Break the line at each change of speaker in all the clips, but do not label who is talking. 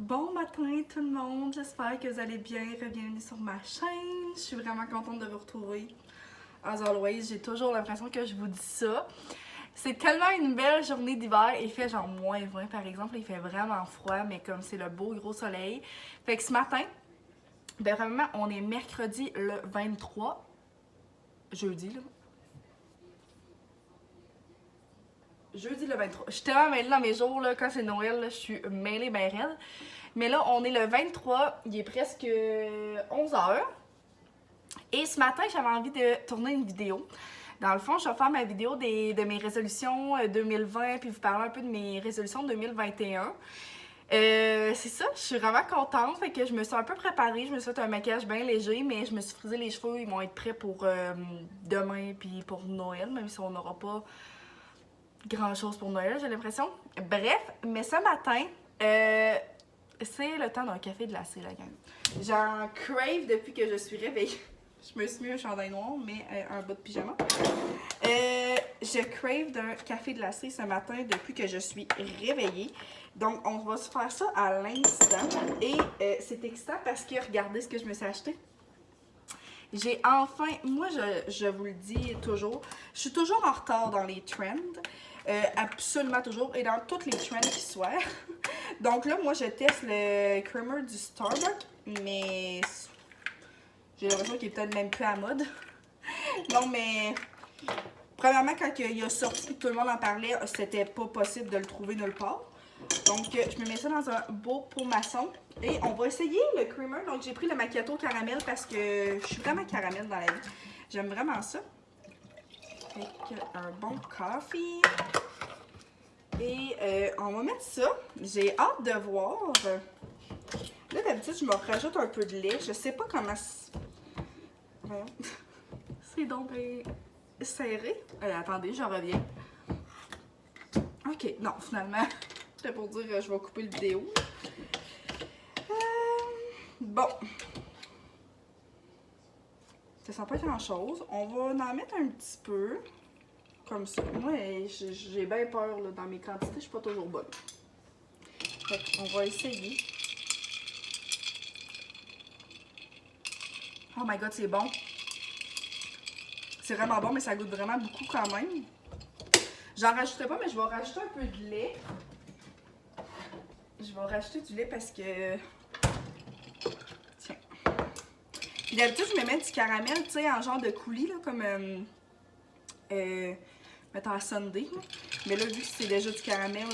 Bon matin tout le monde, j'espère que vous allez bien, bienvenue sur ma chaîne. Je suis vraiment contente de vous retrouver. As always, j'ai toujours l'impression que je vous dis ça. C'est tellement une belle journée d'hiver, il fait genre moins 20 par exemple, il fait vraiment froid, mais comme c'est le beau gros soleil. Fait que ce matin, ben vraiment, on est mercredi le 23, jeudi là. Jeudi le 23. Je suis tellement mêlée dans mes jours, là, quand c'est Noël, là, je suis mêlée ben raide. Mais là, on est le 23, il est presque 11h. Et ce matin, j'avais envie de tourner une vidéo. Dans le fond, je vais faire ma vidéo de mes résolutions 2020, puis vous parler un peu de mes résolutions 2021. C'est ça, je suis vraiment contente. Fait que je me suis un peu préparée. Je me suis fait un maquillage bien léger, mais je me suis frisé les cheveux. Ils vont être prêts pour demain, puis pour Noël, même si on n'aura pas grand chose pour Noël, j'ai l'impression. Bref, mais ce matin, c'est le temps d'un café glacé, la gang. J'en crave depuis que je suis réveillée. Je me suis mis un chandail noir, mais un bas de pyjama. Je crave d'un café glacé ce matin depuis que je suis réveillée. Donc, on va se faire ça à l'instant. Et c'est excitant parce que regardez ce que je me suis acheté. J'ai enfin, moi je vous le dis toujours, je suis toujours en retard dans les trends. Absolument toujours, et dans toutes les trends qui soient. Donc là, moi, je teste le creamer du Starbucks, mais j'ai l'impression qu'il est peut-être même plus à la mode. Non, mais premièrement, quand il a sorti, tout le monde en parlait, c'était pas possible de le trouver nulle part. Donc, je me mets ça dans un beau pot maçon. Et on va essayer le creamer. Donc, j'ai pris le macchiato caramel parce que je suis vraiment caramel dans la vie. J'aime vraiment ça. Avec un bon coffee. Et on va mettre ça. J'ai hâte de voir. Là, d'habitude, je me rajoute un peu de lait. Je sais pas comment... C'est donc serré. Attendez, je reviens. Ok, non, finalement, c'était pour dire je vais couper le vidéo. Bon. Ça sent pas grand-chose. On va en mettre un petit peu. Comme ça. Moi, j'ai bien peur là, dans mes quantités, je suis pas toujours bonne. Fait qu'on va essayer. Oh my god, c'est bon. C'est vraiment bon, mais ça goûte vraiment beaucoup quand même. J'en rajouterai pas, mais je vais rajouter un peu de lait. Je vais rajouter du lait parce que... Tiens. Puis d'habitude, je me mets du caramel, tu sais, en genre de coulis, là, comme... mettons à sundae. Là. Mais là, vu que c'est déjà du caramel...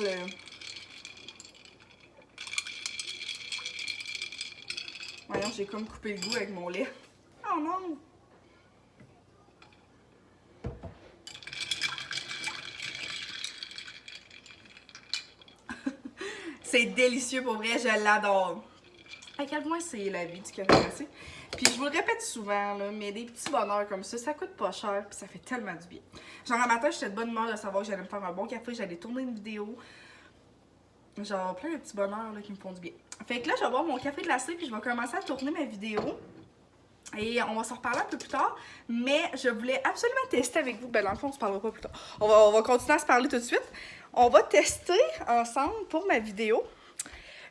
Voyons, j'ai comme coupé le goût avec mon lait. Oh non! C'est délicieux pour vrai, je l'adore. À quel point c'est la vie du café glacé. Puis je vous le répète souvent, là, mais des petits bonheurs comme ça coûte pas cher, puis ça fait tellement du bien. Genre, un matin, j'étais de bonne humeur de savoir que j'allais me faire un bon café, j'allais tourner une vidéo. Genre, plein de petits bonheurs là, qui me font du bien. Fait que là, je vais boire mon café glacé, puis je vais commencer à tourner ma vidéo. Et on va s'en reparler un peu plus tard, mais je voulais absolument tester avec vous. Ben, dans le fond, on se parlera pas plus tard. On va continuer à se parler tout de suite. On va tester ensemble pour ma vidéo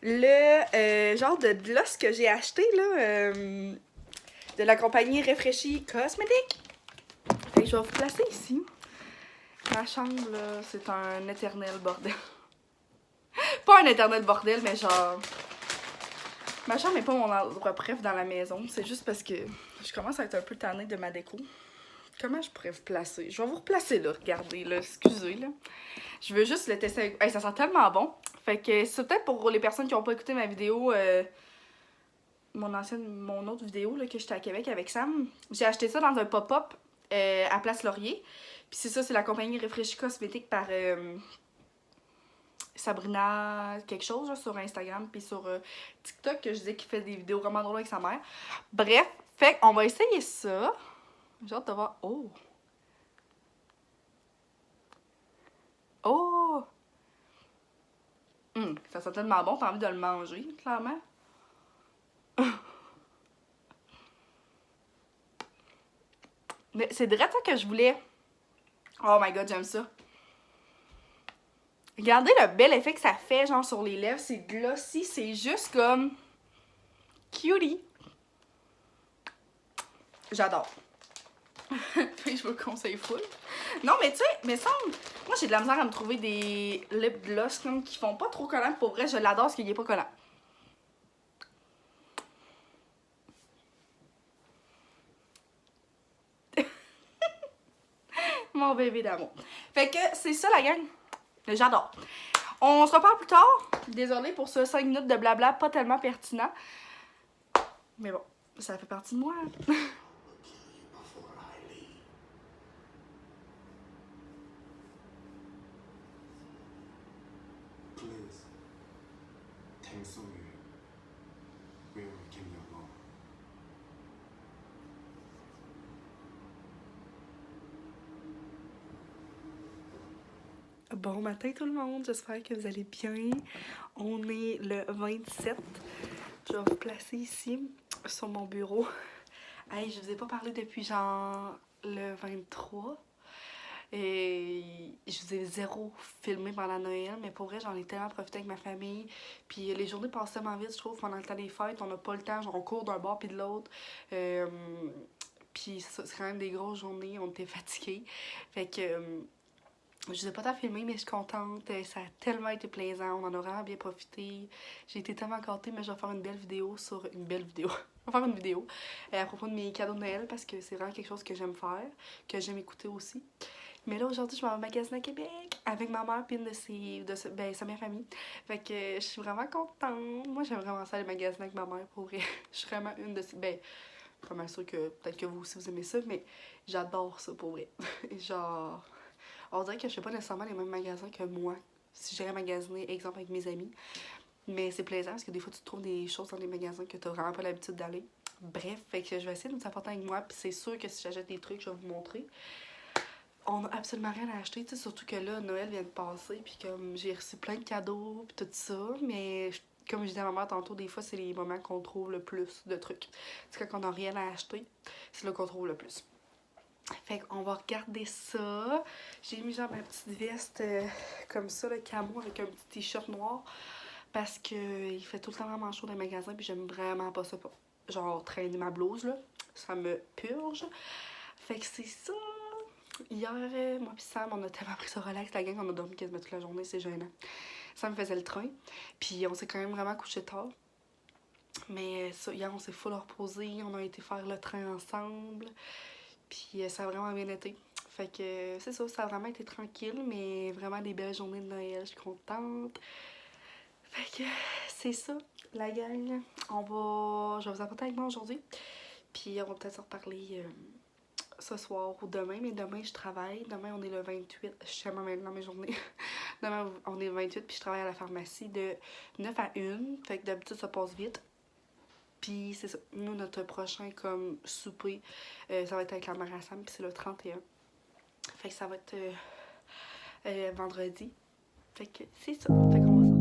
le genre de gloss que j'ai acheté, là, de la compagnie Refreshy Cosmetics. Fait que je vais vous placer ici. Ma chambre, là, c'est un éternel bordel. Pas un éternel bordel, mais genre... Ma chambre n'est pas mon endroit préf dans la maison. C'est juste parce que je commence à être un peu tannée de ma déco. Comment je pourrais vous placer? Je vais vous replacer là, regardez là, excusez là. Je veux juste le tester avec... Hey, ça sent tellement bon. Fait que c'est peut-être pour les personnes qui n'ont pas écouté ma vidéo, mon autre vidéo là, que j'étais à Québec avec Sam. J'ai acheté ça dans un pop-up à Place Laurier. Puis c'est ça, c'est la compagnie Refreshy Cosmetics par Sabrina quelque chose là, sur Instagram puis sur TikTok que je disais qu'il fait des vidéos vraiment drôles avec sa mère. Bref, fait qu'on va essayer ça. J'ai hâte de voir. Oh! Oh! Ça sent tellement bon, t'as envie de le manger, clairement. Mais c'est direct ça que je voulais. Oh my god, j'aime ça. Regardez le bel effet que ça fait, genre, sur les lèvres. C'est glossy, c'est juste comme... cutie. J'adore. Je vous le conseille full. Non, mais tu sais, mais ça, moi j'ai de la misère à me trouver des lip gloss comme qui font pas trop collant. Pour vrai, je l'adore parce qu'il est pas collant. Mon bébé d'amour. Fait que c'est ça la gang. J'adore. On se reparle plus tard. Désolée pour ce 5 minutes de blabla pas tellement pertinent. Mais bon, ça fait partie de moi. Bon matin tout le monde, j'espère que vous allez bien. On est le 27. Je vais vous placer ici sur mon bureau. Hey, je vous ai pas parlé depuis genre le 23. Et je vous ai zéro filmé pendant Noël, mais pour vrai, j'en ai tellement profité avec ma famille. Puis les journées passent tellement vite, je trouve, pendant le temps des fêtes. On n'a pas le temps, genre on court d'un bord puis de l'autre. Puis c'est quand même des grosses journées, on était fatigués. Fait que je vous ai pas tant filmé, mais je suis contente. Ça a tellement été plaisant, on en a vraiment bien profité. J'ai été tellement gâtée, mais je vais faire une belle vidéo sur... Une belle vidéo. Je vais faire une vidéo à propos de mes cadeaux de Noël parce que c'est vraiment quelque chose que j'aime faire, que j'aime écouter aussi. Mais là, aujourd'hui, je vais en magasin à Québec avec ma mère et une de sa meilleure amie. Fait que je suis vraiment contente. Moi, j'aime vraiment ça, les magasins avec ma mère, pour vrai. Je suis vraiment une de ces... Ben, pas mal sûre que peut-être que vous aussi, vous aimez ça, mais j'adore ça, pour vrai. Genre... On dirait que je fais pas nécessairement les mêmes magasins que moi. Si j'irais magasiner, exemple, avec mes amis. Mais c'est plaisant parce que des fois, tu trouves des choses dans les magasins que tu n'as vraiment pas l'habitude d'aller. Bref, fait que je vais essayer de vous apporter avec moi. Puis c'est sûr que si j'achète des trucs, je vais vous montrer. On n'a absolument rien à acheter, tu sais, surtout que là, Noël vient de passer. Puis comme j'ai reçu plein de cadeaux, puis tout ça. Mais comme je disais à ma mère tantôt, des fois, c'est les moments qu'on trouve le plus de trucs. C'est quand on n'a rien à acheter, c'est là qu'on trouve le plus. Fait qu'on va regarder ça. J'ai mis genre ma petite veste comme ça, le camo avec un petit t-shirt noir. Parce que il fait tout le temps vraiment chaud dans les magasins. Puis j'aime vraiment pas ça. Genre traîner ma blouse là. Ça me purge. Fait que c'est ça. Hier, moi pis Sam, on a tellement pris ça relax. La gang, on a dormi quasiment toute la journée. C'est gênant. Sam faisait le train. Puis on s'est quand même vraiment couché tard. Mais ça, hier, on s'est full reposé. On a été faire le train ensemble. Puis ça a vraiment bien été. Fait que c'est ça, ça a vraiment été tranquille, mais vraiment des belles journées de Noël, je suis contente. Fait que c'est ça, la gang. Je vais vous apporter avec moi aujourd'hui. Puis on va peut-être se reparler ce soir ou demain, mais demain je travaille. Demain on est le 28, je suis tellement maintenant mes journées. Demain on est le 28, puis je travaille à la pharmacie de 9 à 1. Fait que d'habitude ça passe vite. Puis c'est ça, nous notre prochain comme souper, ça va être avec la mère à Sam, puis c'est le 31. Fait que ça va être vendredi. Fait que c'est ça, fait qu'on va ça.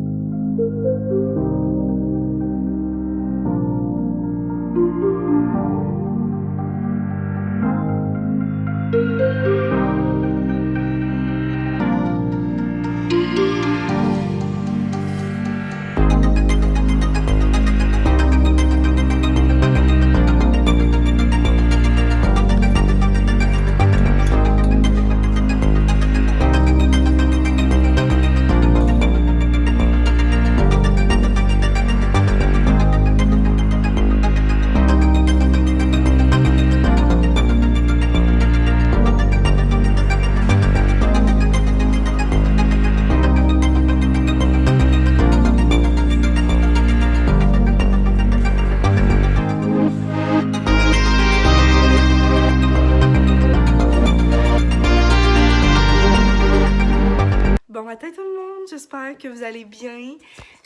Bon matin tout le monde, j'espère que vous allez bien.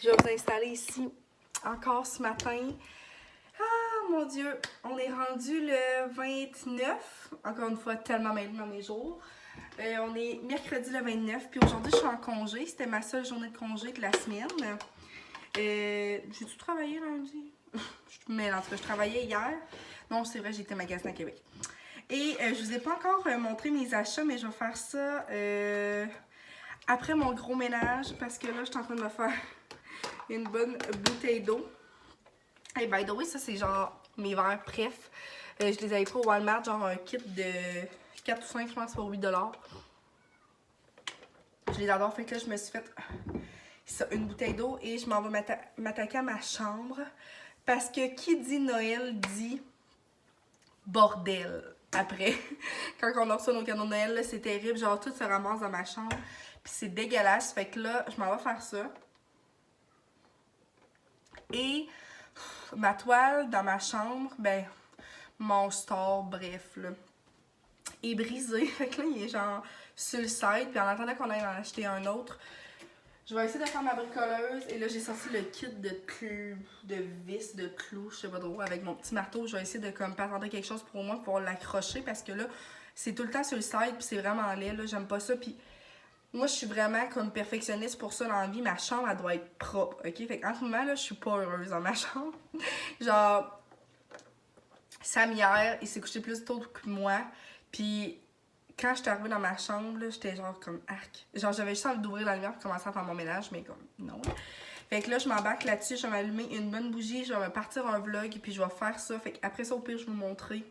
Je vais vous installer ici encore ce matin. Ah mon Dieu, on est rendu le 29. Encore une fois, tellement mêlé dans mes jours. On est mercredi le 29, puis aujourd'hui je suis en congé. C'était ma seule journée de congé de la semaine. J'ai-tu travaillé lundi? Mais en tout cas, je travaillais hier. Non, c'est vrai, j'étais magasin à Québec. Et je vous ai pas encore montré mes achats, mais je vais faire ça après mon gros ménage, parce que là, je suis en train de me faire une bonne bouteille d'eau. Et by the way, ça, c'est genre mes verres préf. Je les avais pris au Walmart, genre un kit de 4 ou 5, je pense, pour 8$. Je les adore, fait que là, je me suis fait ça, une bouteille d'eau et je m'en vais m'attaquer à ma chambre. Parce que qui dit Noël dit bordel après. Quand on a reçu nos cadeaux de Noël, c'est terrible. Genre, tout se ramasse dans ma chambre. Puis c'est dégueulasse. Fait que là, je m'en vais faire ça. Et ma toile dans ma chambre, ben, mon store, bref, là, est brisé. Fait que là, il est genre sur le site. Puis en attendant qu'on aille en acheter un autre, je vais essayer de faire ma bricoleuse. Et là, j'ai sorti le kit de vis, de clous, je sais pas trop, avec mon petit marteau. Je vais essayer de comme patenter quelque chose pour moi pour l'accrocher parce que là, c'est tout le temps sur le site. Puis c'est vraiment laid, là. J'aime pas ça. Puis moi, je suis vraiment comme perfectionniste pour ça dans la vie. Ma chambre, elle doit être propre, ok? Fait qu'en ce moment, là, je suis pas heureuse dans ma chambre. Genre, Sam, hier, il s'est couché plus tôt que moi. Puis quand j'étais arrivée dans ma chambre, j'étais genre comme arc. Genre, j'avais juste envie d'ouvrir la lumière pour commencer à faire mon ménage, mais comme non. Fait que là, je m'embarque là-dessus. Je vais m'allumer une bonne bougie. Je vais partir un vlog. Puis je vais faire ça. Fait qu'après ça, au pire, je vais vous montrer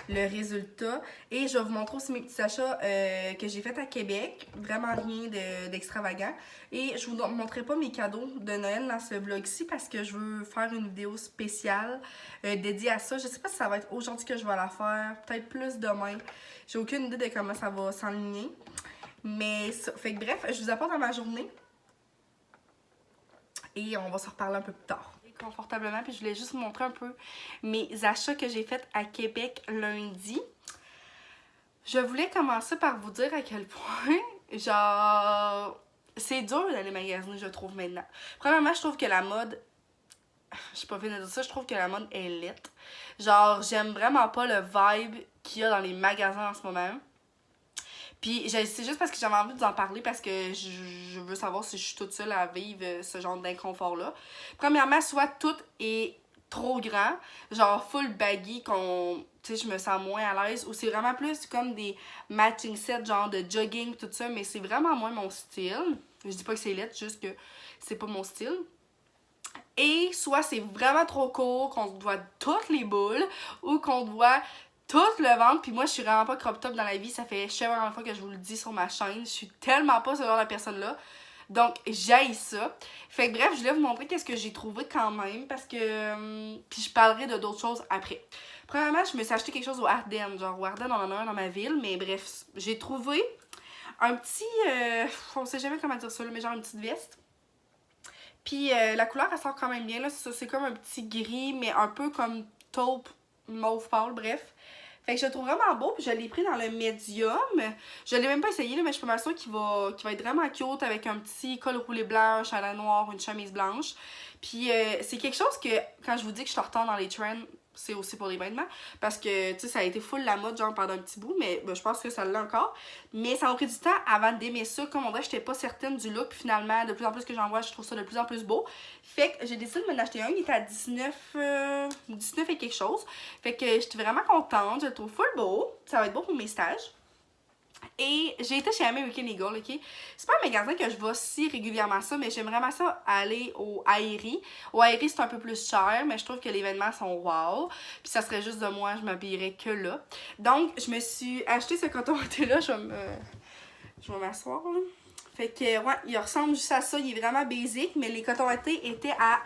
le résultat. Et je vais vous montrer aussi mes petits achats que j'ai fait à Québec. Vraiment rien d'extravagant. Et je vous montrerai pas mes cadeaux de Noël dans ce vlog-ci parce que je veux faire une vidéo spéciale dédiée à ça. Je sais pas si ça va être aujourd'hui que je vais la faire. Peut-être plus demain. J'ai aucune idée de comment ça va s'enligner. Mais ça. Fait que bref, je vous apporte dans ma journée. Et on va se reparler un peu plus tard. Confortablement, puis je voulais juste vous montrer un peu mes achats que j'ai faits à Québec lundi. Je voulais commencer par vous dire à quel point, genre, c'est dur d'aller magasiner, je trouve, maintenant. Premièrement, je trouve que la mode, je sais pas fini de dire ça, je trouve que la mode est laite. Genre, j'aime vraiment pas le vibe qu'il y a dans les magasins en ce moment. Puis c'est juste parce que j'avais envie de vous en parler parce que je veux savoir si je suis toute seule à vivre ce genre d'inconfort-là. Premièrement, soit tout est trop grand, genre full baggy, tu sais, je me sens moins à l'aise, ou c'est vraiment plus comme des matching sets, genre de jogging, tout ça, mais c'est vraiment moins mon style. Je dis pas que c'est laid, juste que c'est pas mon style. Et soit c'est vraiment trop court, qu'on doit toutes les boules, ou qu'on doit tout le ventre. Puis moi, je suis vraiment pas crop top dans la vie. Ça fait une fois que je vous le dis sur ma chaîne. Je suis tellement pas ce genre de personne-là. Donc, j'haïs ça. Fait que bref, je voulais vous montrer qu'est-ce que j'ai trouvé quand même. Parce que... puis je parlerai de d'autres choses après. Premièrement, je me suis acheté quelque chose au Ardennes. Genre, au Ardennes, on en a un dans ma ville. Mais bref, j'ai trouvé un petit... on sait jamais comment dire ça, mais genre une petite veste. Puis la couleur, elle sort quand même bien. Là, c'est comme un petit gris, mais un peu comme taupe, mauve pâle, bref. Fait que je le trouve vraiment beau, puis je l'ai pris dans le médium. Je l'ai même pas essayé, là, mais je suis pas mal sûre qu'il va être vraiment cute avec un petit col roulé blanc, un chalet noir, une chemise blanche. Puis c'est quelque chose que, quand je vous dis que je te retourne dans les trends, c'est aussi pour les vêtements. Parce que, tu sais, ça a été full la mode, genre, pendant un petit bout, mais ben, je pense que ça l'est encore. Mais ça m'a pris du temps avant d'aimer ça. Comme on dirait, j'étais pas certaine du look. Puis finalement, de plus en plus que j'en vois, je trouve ça de plus en plus beau. Fait que j'ai décidé de m'en acheter un. Il était à 19 et quelque chose. Fait que j'étais vraiment contente. Je le trouve full beau. Ça va être beau pour mes stages. Et j'ai été chez American Eagle, ok? C'est pas un magasin que je vais si régulièrement ça, mais j'aime vraiment ça aller au Aerie. Au Aerie, c'est un peu plus cher, mais je trouve que les vêtements sont wow. Puis ça serait juste de moi, je m'habillerais que là. Donc, je me suis acheté ce coton-ouaté-là. Je vais m'asseoir, là. Fait que, ouais, il ressemble juste à ça. Il est vraiment basic, mais les cotons-ouatés étaient à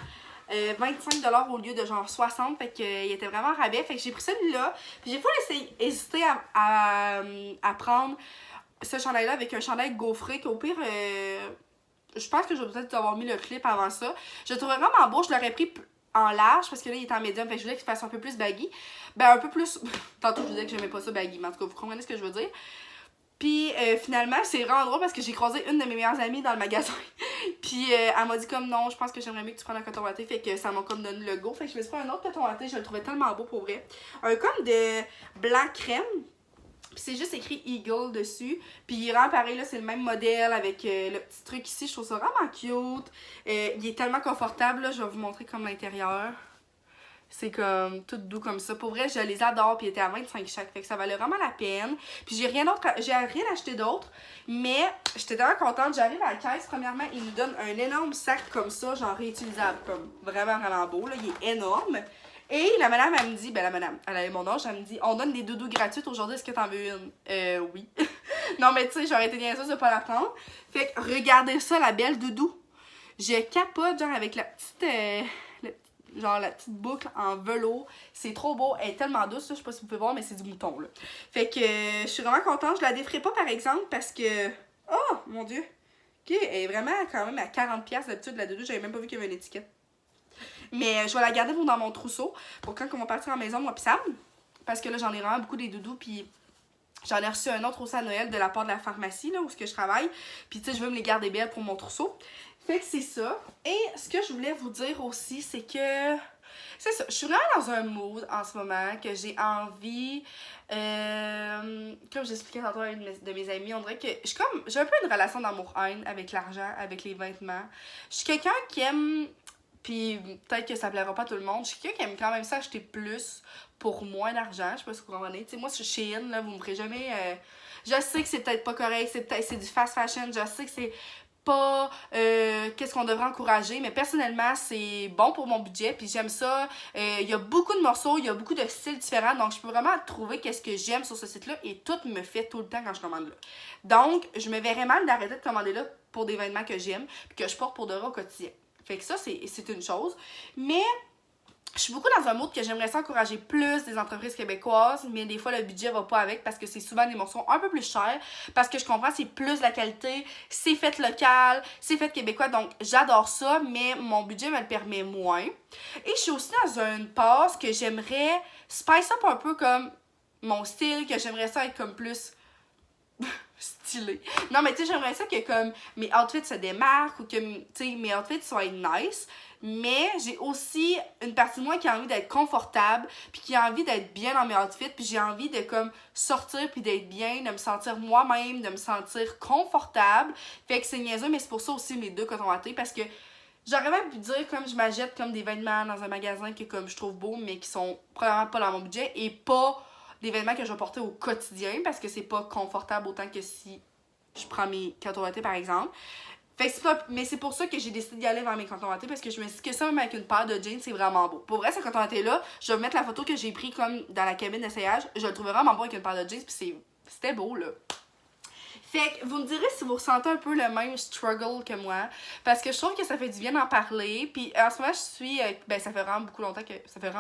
25$ au lieu de genre 60$. Fait qu'il était vraiment rabais. Fait que j'ai pris celui-là. Puis j'ai pas hésité à prendre ce chandail-là avec un chandail gaufré. Qu'au pire, je pense que je vais peut-être avoir mis le clip avant ça. Je le trouvais vraiment beau. Je l'aurais pris en large parce que là, il est en médium. Fait que je voulais qu'il fasse un peu plus baggy. Ben, un peu plus. Tantôt, je vous disais que j'aimais pas ça baggy. Mais en tout cas, vous comprenez ce que je veux dire. Puis finalement, c'est vraiment drôle parce que j'ai croisé une de mes meilleures amies dans le magasin. Puis elle m'a dit comme non, je pense que j'aimerais mieux que tu prennes un coton watté. Fait que ça m'a comme donné le go. Fait que je me suis pris un autre coton watté, je le trouvais tellement beau pour vrai. Un comme de blanc crème. Puis c'est juste écrit Eagle dessus. Puis il rend pareil, là, c'est le même modèle avec le petit truc ici. Je trouve ça vraiment cute. Il est tellement confortable, là. Je vais vous montrer comme l'intérieur. C'est comme tout doux comme ça. Pour vrai, je les adore, puis ils étaient à 25 chaque. Fait que ça valait vraiment la peine. Puis j'ai rien acheté d'autre. Mais j'étais tellement contente. J'arrive à la caisse. Premièrement, ils nous donnent un énorme sac comme ça, genre réutilisable. Comme vraiment, vraiment beau. Là. Il est énorme. Et la madame, elle me dit, ben la madame, elle avait mon âge, elle me dit, on donne des doudous gratuites aujourd'hui, est-ce que t'en veux une? Oui. Non, mais tu sais, j'aurais été niaiseuse de pas la prendre. Fait que regardez ça, la belle doudou. Je capote, genre, avec la petite. Genre la petite boucle en velours. C'est trop beau. Elle est tellement douce, là, je sais pas si vous pouvez voir, mais c'est du mouton, là. Fait que je suis vraiment contente. Je la déferai pas, par exemple, parce que... Oh, mon Dieu! Ok, elle est vraiment quand même à 40$ d'habitude, la doudou. J'avais même pas vu qu'il y avait une étiquette. Mais je vais la garder dans mon trousseau pour quand on va partir en maison, moi pis Sam. Parce que là, j'en ai vraiment beaucoup des doudous, puis j'en ai reçu un autre aussi à Noël de la part de la pharmacie, là, où je travaille. Puis tu sais, je veux me les garder belles pour mon trousseau. Fait que c'est ça. Et ce que je voulais vous dire aussi, c'est que... C'est ça, je suis vraiment dans un mood en ce moment que j'ai envie... comme j'expliquais tantôt à une de mes amies, on dirait que j'ai un peu une relation d'amour-haine avec l'argent, avec les vêtements. Je suis quelqu'un qui aime... Puis peut-être que ça plaira pas à tout le monde. Je suis quelqu'un qui aime quand même ça acheter plus pour moins d'argent. Je sais pas si vous comprenez. Tu sais, moi, je suis Shein, là, vous me ferez jamais... Je sais que c'est peut-être pas correct, c'est du fast fashion, je sais que c'est pas qu'est-ce qu'on devrait encourager, mais personnellement, c'est bon pour mon budget, puis j'aime ça. Il y a beaucoup de morceaux, il y a beaucoup de styles différents, donc je peux vraiment trouver qu'est-ce que j'aime sur ce site-là, et tout me fait tout le temps quand je commande là. Donc, je me verrais mal d'arrêter de commander là pour des vêtements que j'aime, puis que je porte pour de vrai au quotidien. Fait que ça, c'est une chose. Mais je suis beaucoup dans un mode que j'aimerais encourager plus des entreprises québécoises, mais des fois le budget va pas avec parce que c'est souvent des morceaux un peu plus chers, parce que je comprends c'est plus de la qualité, c'est fait local, c'est fait québécois, donc j'adore ça, mais mon budget me le permet moins. Et je suis aussi dans une passe que j'aimerais spice up un peu comme mon style, que j'aimerais ça être comme plus stylé. Non, mais tu sais, j'aimerais ça que comme mes outfits se démarquent ou que tu sais, mes outfits soient nice. Mais j'ai aussi une partie de moi qui a envie d'être confortable, puis qui a envie d'être bien dans mes outfits, puis j'ai envie de comme sortir puis d'être bien, de me sentir moi-même, de me sentir confortable. Fait que c'est niaiseux, mais c'est pour ça aussi mes deux cotons wattés, parce que j'aurais même pu dire comme je m'achète comme des vêtements dans un magasin que comme je trouve beau, mais qui sont probablement pas dans mon budget, et pas des vêtements que je vais porter au quotidien, parce que c'est pas confortable autant que si je prends mes cotons wattés par exemple. Fait que mais c'est pour ça que j'ai décidé d'y aller vers mes cotons wattés, parce que je me suis dit que ça, même avec une paire de jeans, c'est vraiment beau. Pour vrai, ce coton watté-là, je vais mettre la photo que j'ai pris comme dans la cabine d'essayage. Je le trouvais vraiment beau avec une paire de jeans, puis c'était beau, là. Fait que vous me direz si vous ressentez un peu le même struggle que moi, parce que je trouve que ça fait du bien d'en parler. Puis en ce moment, je suis ben ça fait vraiment beaucoup longtemps que ça fait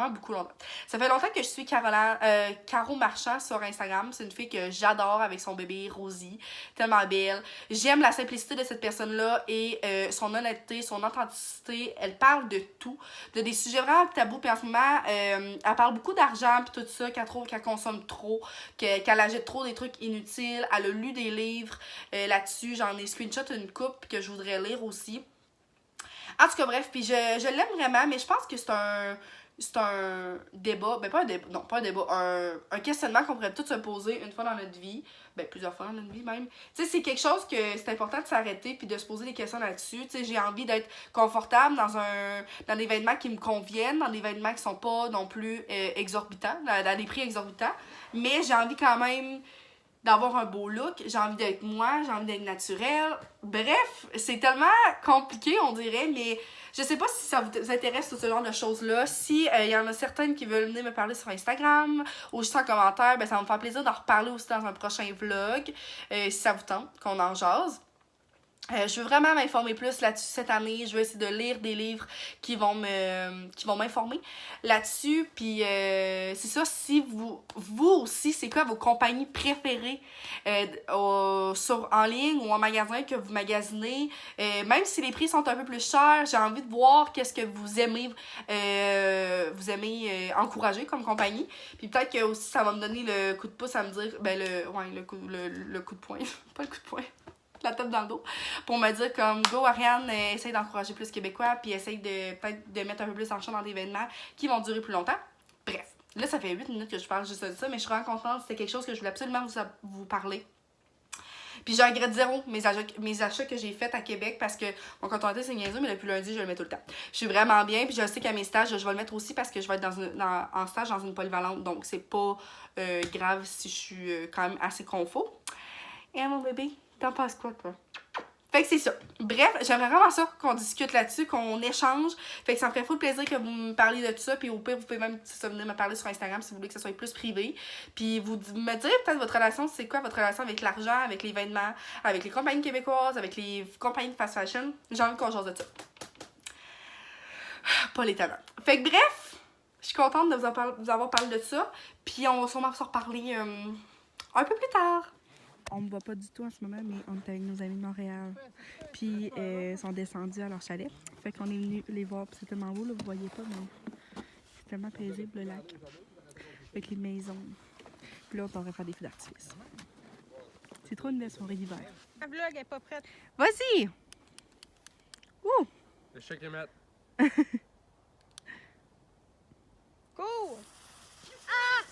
longtemps que je suis Caro Marchand sur Instagram. C'est une fille que j'adore avec son bébé Rosie, tellement belle. J'aime la simplicité de cette personne-là et son honnêteté, son authenticité. Elle parle de tout, de des sujets vraiment tabous. Puis en ce moment, elle parle beaucoup d'argent puis tout ça, qu'elle trouve qu'elle consomme trop, qu'elle achète trop des trucs inutiles. Elle a lu des livres là-dessus, j'en ai screenshot une coupe que je voudrais lire aussi. En tout cas, bref, puis je l'aime vraiment, mais je pense que c'est un débat, ben pas un débat, non, pas un débat, un questionnement qu'on pourrait tous se poser une fois dans notre vie, ben plusieurs fois dans notre vie même. Tu sais, c'est quelque chose que c'est important de s'arrêter puis de se poser des questions là-dessus. Tu sais, j'ai envie d'être confortable dans des vêtements qui me conviennent, dans des vêtements qui sont pas non plus exorbitants, dans des prix exorbitants, mais j'ai envie quand même d'avoir un beau look, j'ai envie d'être moi, j'ai envie d'être naturelle. Bref, c'est tellement compliqué, on dirait, mais je sais pas si ça vous intéresse tout ce genre de choses-là. Si y en a certaines qui veulent venir me parler sur Instagram ou juste en commentaire, ben ça va me faire plaisir d'en reparler aussi dans un prochain vlog, si ça vous tente, qu'on en jase. Je veux vraiment m'informer plus là-dessus cette année. Je veux essayer de lire des livres qui vont m'informer là-dessus. Puis c'est ça, si vous aussi, c'est quoi vos compagnies préférées en ligne ou en magasin que vous magasinez. Même si les prix sont un peu plus chers, j'ai envie de voir qu'est-ce que vous aimez encourager comme compagnie. Puis peut-être que aussi ça va me donner le coup de pouce à me dire, ben le coup de poing, pas le coup de poing. La tête dans le dos, pour me dire comme go Ariane, essaye d'encourager plus Québécois, puis essaye de peut-être de mettre un peu plus d'argent dans des événements qui vont durer plus longtemps. Bref, là ça fait 8 minutes que je parle juste de ça, mais je suis vraiment contente, c'était quelque chose que je voulais absolument vous parler. Puis je regrette zéro mes achats que j'ai faits à Québec parce que mon compte c'est niaiseux, mais depuis lundi, je le mets tout le temps. Je suis vraiment bien, puis je sais qu'à mes stages, je vais le mettre aussi parce que je vais être en stage dans une polyvalente, donc c'est pas grave si je suis quand même assez confort. Et mon bébé, t'en penses quoi, toi? Fait que c'est ça. Bref, j'aimerais vraiment ça qu'on discute là-dessus, qu'on échange. Fait que ça me ferait full plaisir que vous me parliez de tout ça. Puis au pire, vous pouvez même venir me parler sur Instagram si vous voulez que ça soit plus privé. Puis vous me direz peut-être votre relation, c'est quoi votre relation avec l'argent, avec les vêtements, avec les compagnies québécoises, avec les compagnies de fast fashion. J'ai envie qu'on jase de ça. Pas les talents. Fait que bref, je suis contente de vous avoir parlé de ça. Puis on va sûrement se reparler un peu plus tard. On me voit pas du tout en ce moment, mais on est avec nos amis de Montréal. Puis ils sont descendus à leur chalet. Fait qu'on est venu les voir. Puis c'est tellement beau, là, vous voyez pas, mais c'est tellement paisible le lac. Avec les maisons. Puis là, on va faire des feux d'artifice. C'est trop une belle soirée d'hiver.
La vlog est pas prête.
Vas-y! Ouh!
Le chèque les mettre.
Cool! Ah!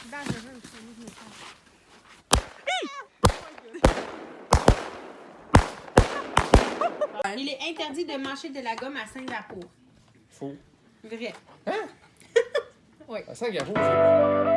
Dangereux, c'est lui, je me sens. Il est interdit de mâcher de la gomme à Singapour.
Faux.
Vrai.
Hein?
Oui.
À Singapour, c'est...